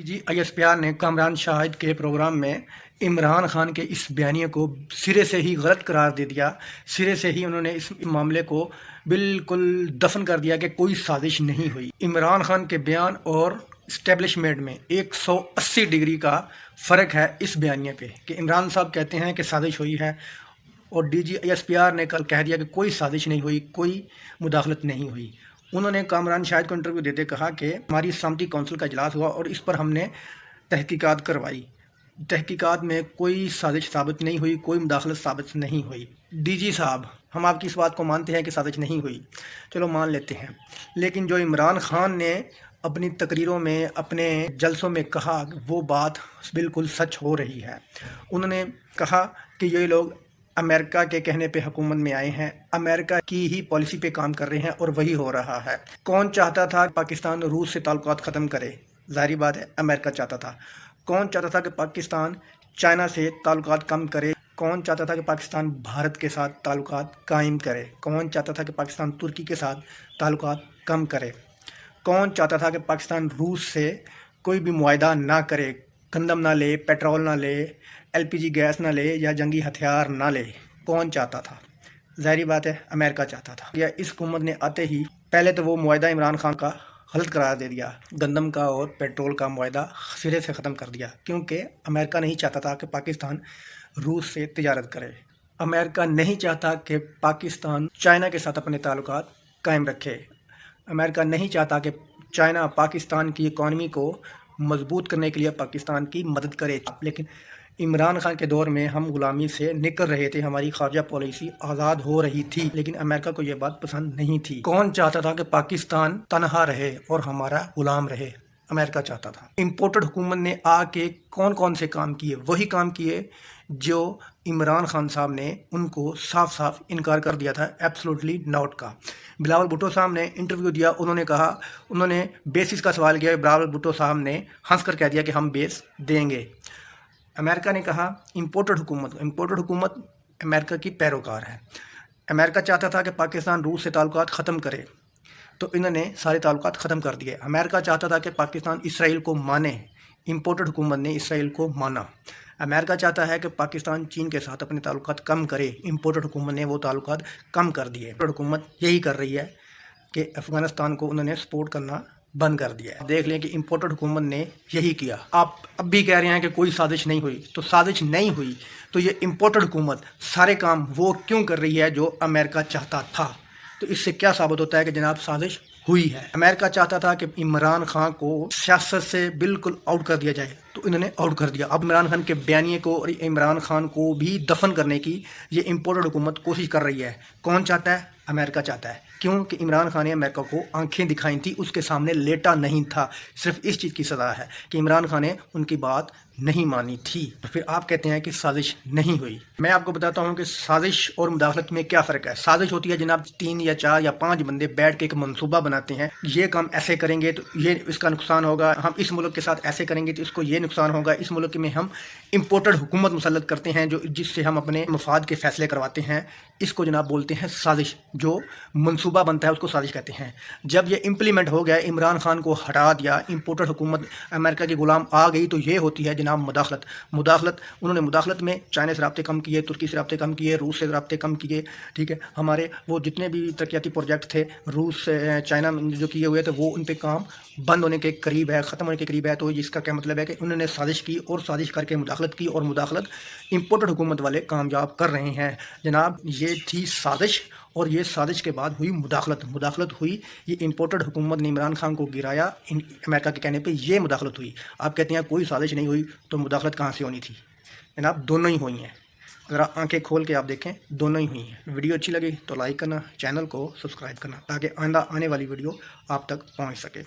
जी ISPR ने कामरान शाहिद के programme में इमरान खान के इस बयानिए को सिरे से ही गलत करार दे दिया। सिरे से ही उन्होंने इस मामले को बिल्कुल दफन कर दिया कि कोई साजिश नहीं हुई। इमरान खान के बयान और इस्टेब्लिशमेंट में 180 डिग्री का फ़र्क है इस बयानिए पे कि इमरान साहब कहते हैं कि साजिश हुई है और DG ISPR ने कल कह दिया कि कोई साजिश नहीं हुई, कोई मुदाखलत नहीं हुई। उन्होंने कामरान शाहिद को इंटरव्यू देते कहा कि हमारी सलामती कौंसिल का इजलास हुआ और इस पर हमने तहकीकात करवाई। तहकीकात में कोई साजिश साबित नहीं हुई, कोई मुदाखलत साबित नहीं हुई। DG साहब, हम आपकी इस बात को मानते हैं कि साजिश नहीं हुई, चलो मान लेते हैं, लेकिन जो इमरान खान ने अपनी तकरीरों में, अपने जलसों में कहा, वो बात बिल्कुल सच हो रही है। उन्होंने कहा कि ये लोग अमेरिका के कहने पे हुकूमत में आए हैं, अमेरिका की ही पॉलिसी पे काम कर रहे हैं और वही हो रहा है। कौन चाहता था कि पाकिस्तान रूस से ताल्लुकात ख़त्म करे? ज़ाहिर बात है अमेरिका चाहता था। कौन चाहता था कि पाकिस्तान चाइना से ताल्लुकात कम करे? कौन चाहता था कि पाकिस्तान भारत के साथ ताल्लुकात कायम करे? कौन चाहता था कि पाकिस्तान तुर्की के साथ ताल्लुकात कम करे? कौन चाहता था कि पाकिस्तान रूस से कोई भी मुआहदा ना करे, गंदम ना ले, पेट्रोल ना ले, LPG गैस ना ले या जंगी हथियार ना ले? कौन चाहता था? ज़ाहिर बात है अमेरिका चाहता था। या इस हुकूमत ने आते ही पहले तो वो मुआहदा इमरान खान का गलत करार दे दिया, गंदम का और पेट्रोल का मुआहदा सिरे से ख़त्म कर दिया, क्योंकि अमेरिका नहीं चाहता था कि पाकिस्तान रूस से तिजारत करे। अमेरिका नहीं चाहता कि पाकिस्तान चाइना के साथ अपने ताल्लुकात कायम रखे। अमेरिका नहीं चाहता कि चाइना पाकिस्तान की इकॉनमी को मजबूत करने के लिए पाकिस्तान की मदद करे। लेकिन इमरान खान के दौर में हम गुलामी से निकल रहे थे, हमारी खारजा पॉलिसी आज़ाद हो रही थी, लेकिन अमेरिका को ये बात पसंद नहीं थी। कौन चाहता था कि पाकिस्तान तनहा रहे और हमारा गुलाम रहे? अमेरिका चाहता था। इम्पोर्टेड हुकूमत ने आके कौन कौन से काम किए? वही काम किए जो इमरान खान साहब ने उनको साफ साफ इनकार कर दिया था, एब्सोल्युटली नॉट का। बिलावल भुट्टो साहब ने इंटरव्यू दिया, उन्होंने कहा, उन्होंने बेसिस का सवाल किया, बिलावल भुट्टो साहब ने हंस कर कह दिया कि हम बेस देंगे। अमेरिका ने कहा इम्पोर्टेड हुकूमत अमेरिका की पैरोकार है। अमेरिका चाहता था कि पाकिस्तान रूस से ताल्लुकात ख़त्म करे, तो इन्होंने सारे ताल्लुकात ख़त्म कर दिए। अमेरिका चाहता था कि पाकिस्तान इसराइल को माने, इम्पोर्टेड हुकूमत ने इसराइल को माना। अमेरिका चाहता है कि पाकिस्तान चीन के साथ अपने ताल्लुकात कम करे, इम्पोर्टेड हुकूमत ने वो ताल्लुकात कम कर दिए। इम्पोर्टेड हुकूमत यही कर रही है कि अफ़गानिस्तान को उन्होंने सपोर्ट करना बंद कर दिया है। देख लें कि इम्पोर्टेड हुकूमत ने यही किया। आप अब भी कह रहे हैं कि कोई साजिश नहीं हुई, तो साजिश नहीं हुई तो ये इम्पोर्टेड हुकूमत सारे काम वो क्यों कर रही है जो अमेरिका चाहता था? तो इससे क्या साबित होता है कि जनाब साजिश हुई है। अमेरिका चाहता था कि इमरान खान को सियासत से बिल्कुल आउट कर दिया जाए, तो इन्होंने आउट कर दिया। अब इमरान खान के बयानिए को और इमरान खान को भी दफन करने की ये इम्पोर्टेड हुकूमत कोशिश कर रही है। कौन चाहता है? अमेरिका चाहता है। क्यों? कि इमरान खान ने अमेरिका को आंखें दिखाई थी, उसके सामने लेटा नहीं था। सिर्फ इस चीज़ की सज़ा है कि इमरान खान ने उनकी बात नहीं मानी थी। तो फिर आप कहते हैं कि साजिश नहीं हुई। मैं आपको बताता हूं कि साजिश और मुदाखलत में क्या फ़र्क है। साजिश होती है जनाब 3 या 4 या 5 बंदे बैठ के एक मंसूबा बनाते हैं, ये काम ऐसे करेंगे तो ये इसका नुकसान होगा, हम इस मुल्क के साथ ऐसे करेंगे तो इसको ये नुकसान होगा, इस मुल्क में हम इम्पोर्टेड हुकूमत मुसल्लत करते हैं जो जिससे हम अपने मफाद के फ़ैसले करवाते हैं, इसको जनाब बोलते हैं साजिश। जो मंसूबा बनता है उसको साजिश कहते हैं। जब ये इम्प्लीमेंट हो गया, इमरान खान को हटा दिया, इम्पोर्टेड हुकूमत अमेरिका की गुलाम आ गई, तो ये होती है जनाब मुदाखलत। उन्होंने मुदाखलत में चाइना से रब्ते कम किए, तुर्की से रब्ते कम किए, रूस से रब्ते कम किए, ठीक है। हमारे वो जितने भी तरक्याती प्रोजेक्ट थे रूस से चाइना जो किए हुए थे वो उन पे काम बंद होने के करीब है, ख़त्म होने के करीब है। तो इसका क्या मतलब है कि उन्होंने साजिश की और साजिश करके मुदाखलत की, और मुदाखलत इम्पोर्टेड हुकूमत वाले कामयाब कर रहे हैं जनाब। ये थी साजिश, और ये साजिश के बाद हुई मुदाखलत हुई। ये इम्पोर्टेड हुकूमत ने इमरान खान को गिराया अमेरिका के कहने पे, ये मुदाखलत हुई। आप कहते हैं कोई साजिश नहीं हुई, तो मुदाखलत कहाँ से होनी थी जनाब? दोनों ही हुई हैं। अगर आंखें खोल के आप देखें, दोनों ही हुई हैं। वीडियो अच्छी लगी तो लाइक करना, चैनल को सब्सक्राइब करना, ताकि आने वाली वीडियो आप तक पहुँच सके।